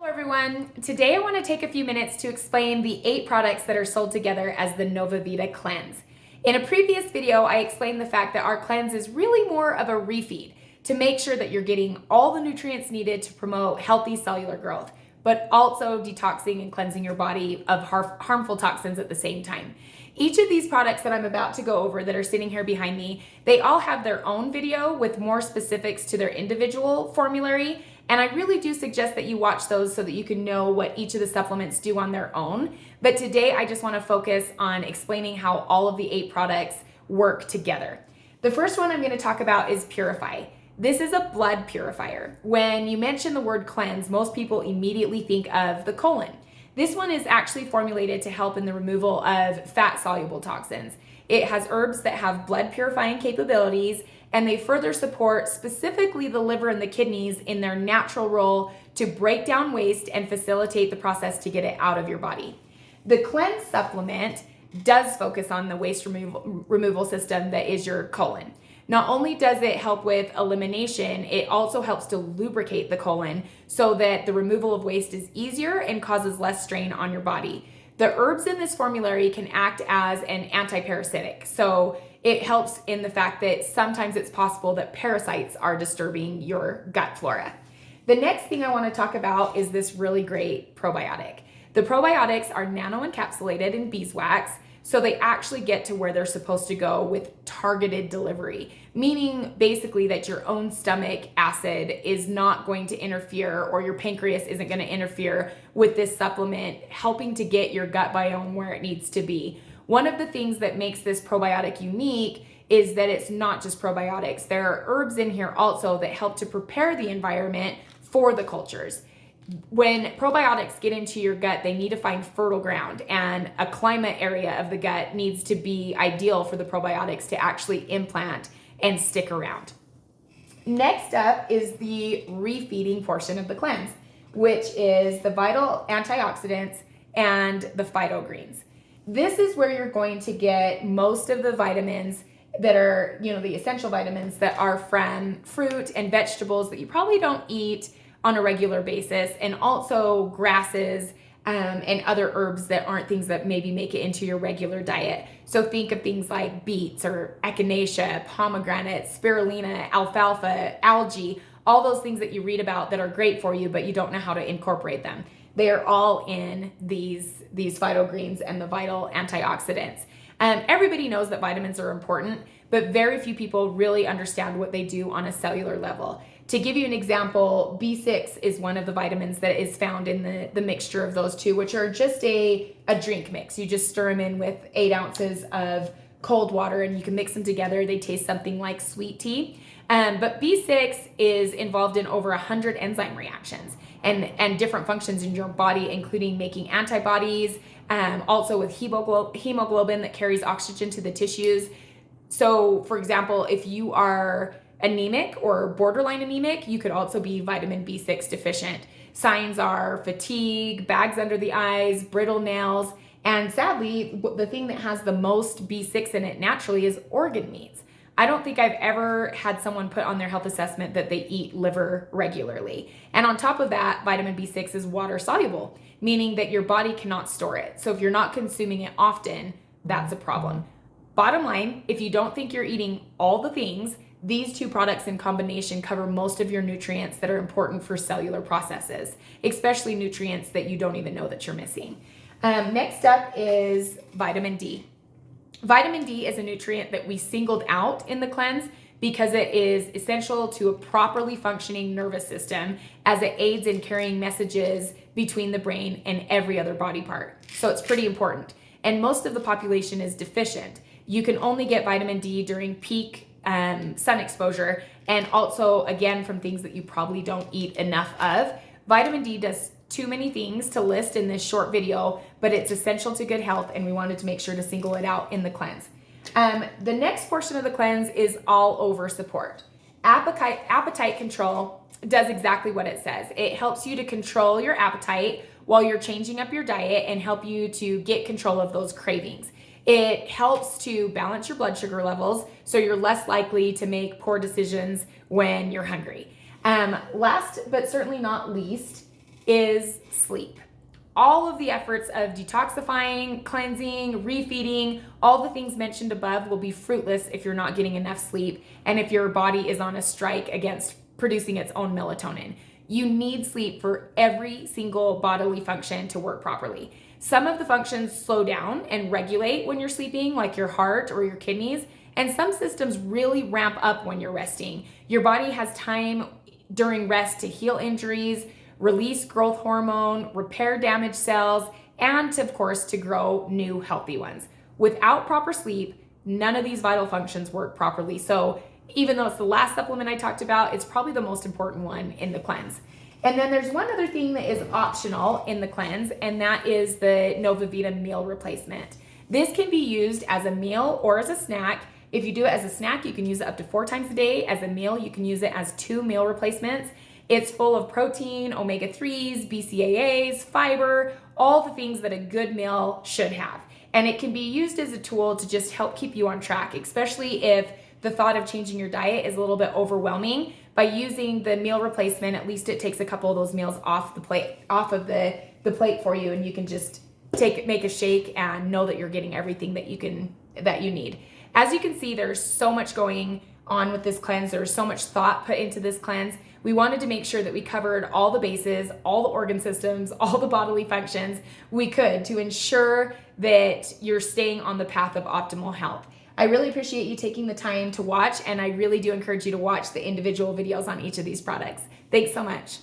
Hello everyone. Today I want to take a few minutes to explain the 8 products that are sold together as the Nova Vita Cleanse. In a previous video, I explained the fact that our cleanse is really more of a refeed to make sure that you're getting all the nutrients needed to promote healthy cellular growth, but also detoxing and cleansing your body of harmful toxins at the same time. Each of these products that I'm about to go over that are sitting here behind me, they all have their own video with more specifics to their individual formulary. And I really do suggest that you watch those so that you can know what each of the supplements do on their own. But today I just want to focus on explaining how all of the 8 products work together. The first one I'm going to talk about is Purify. This is a blood purifier. When you mention the word cleanse, most people immediately think of the colon. This one is actually formulated to help in the removal of fat-soluble toxins. It has herbs that have blood purifying capabilities, and they further support specifically the liver and the kidneys in their natural role to break down waste and facilitate the process to get it out of your body. The cleanse supplement does focus on the waste removal system that is your colon. Not only does it help with elimination, it also helps to lubricate the colon so that the removal of waste is easier and causes less strain on your body. The herbs in this formulary can act as an anti-parasitic. So it helps in the fact that sometimes it's possible that parasites are disturbing your gut flora. The next thing I want to talk about is this really great probiotic. The probiotics are nano-encapsulated in beeswax, so they actually get to where they're supposed to go with targeted delivery, meaning basically that your own stomach acid is not going to interfere, or your pancreas isn't going to interfere with this supplement, helping to get your gut biome where it needs to be. One of the things that makes this probiotic unique is that it's not just probiotics. There are herbs in here also that help to prepare the environment for the cultures. When probiotics get into your gut, they need to find fertile ground, and a climate area of the gut needs to be ideal for the probiotics to actually implant and stick around. Next up is the refeeding portion of the cleanse, which is the vital antioxidants and the phyto greens. This is where you're going to get most of the vitamins that are, the essential vitamins that are from fruit and vegetables that you probably don't eat on a regular basis, and also grasses and other herbs that aren't things that maybe make it into your regular diet. So think of things like beets or echinacea, pomegranate, spirulina, alfalfa, algae, all those things that you read about that are great for you, but you don't know how to incorporate them. They are all in these phyto greens and the vital antioxidants. Everybody knows that vitamins are important, but very few people really understand what they do on a cellular level. To give you an example, B6 is one of the vitamins that is found in the mixture of those two, which are just a drink mix. You just stir them in with 8 ounces of cold water and you can mix them together. They taste something like sweet tea. But B6 is involved in over 100 enzyme reactions and different functions in your body, including making antibodies, also with hemoglobin that carries oxygen to the tissues. So, for example, if you are anemic or borderline anemic, you could also be vitamin B6 deficient. Signs are fatigue, bags under the eyes, brittle nails, and sadly, the thing that has the most B6 in it naturally is organ meats. I don't think I've ever had someone put on their health assessment that they eat liver regularly. And on top of that, vitamin B6 is water soluble, meaning that your body cannot store it. So if you're not consuming it often, that's a problem. Bottom line, if you don't think you're eating all the things, these 2 products in combination cover most of your nutrients that are important for cellular processes, especially nutrients that you don't even know that you're missing. Next up is vitamin D. Vitamin D is a nutrient that we singled out in the cleanse because it is essential to a properly functioning nervous system, as it aids in carrying messages between the brain and every other body part. So it's pretty important. And most of the population is deficient. You can only get vitamin D during peak sun exposure, and also again from things that you probably don't eat enough of. Vitamin D does too many things to list in this short video, but it's essential to good health, and we wanted to make sure to single it out in the cleanse. The next portion of the cleanse is all over support. Appetite control does exactly what it says. It helps you to control your appetite while you're changing up your diet and help you to get control of those cravings. It helps to balance your blood sugar levels, so you're less likely to make poor decisions when you're hungry. Last but certainly not least, is sleep. All of the efforts of detoxifying, cleansing, refeeding, all the things mentioned above will be fruitless if you're not getting enough sleep and if your body is on a strike against producing its own melatonin. You need sleep for every single bodily function to work properly. Some of the functions slow down and regulate when you're sleeping, like your heart or your kidneys, and some systems really ramp up when you're resting. Your body has time during rest to heal injuries, release growth hormone, repair damaged cells, and of course to grow new healthy ones. Without proper sleep, none of these vital functions work properly. So even though it's the last supplement I talked about, it's probably the most important one in the cleanse. And then there's one other thing that is optional in the cleanse, and that is the Nova Vita meal replacement. This can be used as a meal or as a snack. If you do it as a snack, you can use it up to 4 times a day. As a meal, you can use it as 2 meal replacements. It's full of protein, omega-3s, BCAAs, fiber, all the things that a good meal should have. And it can be used as a tool to just help keep you on track, especially if the thought of changing your diet is a little bit overwhelming. By using the meal replacement, at least it takes a couple of those meals off of the plate for you, and you can just make a shake and know that you're getting everything that you need. As you can see, there's so much going on with this cleanse. There's so much thought put into this cleanse. We wanted to make sure that we covered all the bases, all the organ systems, all the bodily functions we could to ensure that you're staying on the path of optimal health. I really appreciate you taking the time to watch, and I really do encourage you to watch the individual videos on each of these products. Thanks so much.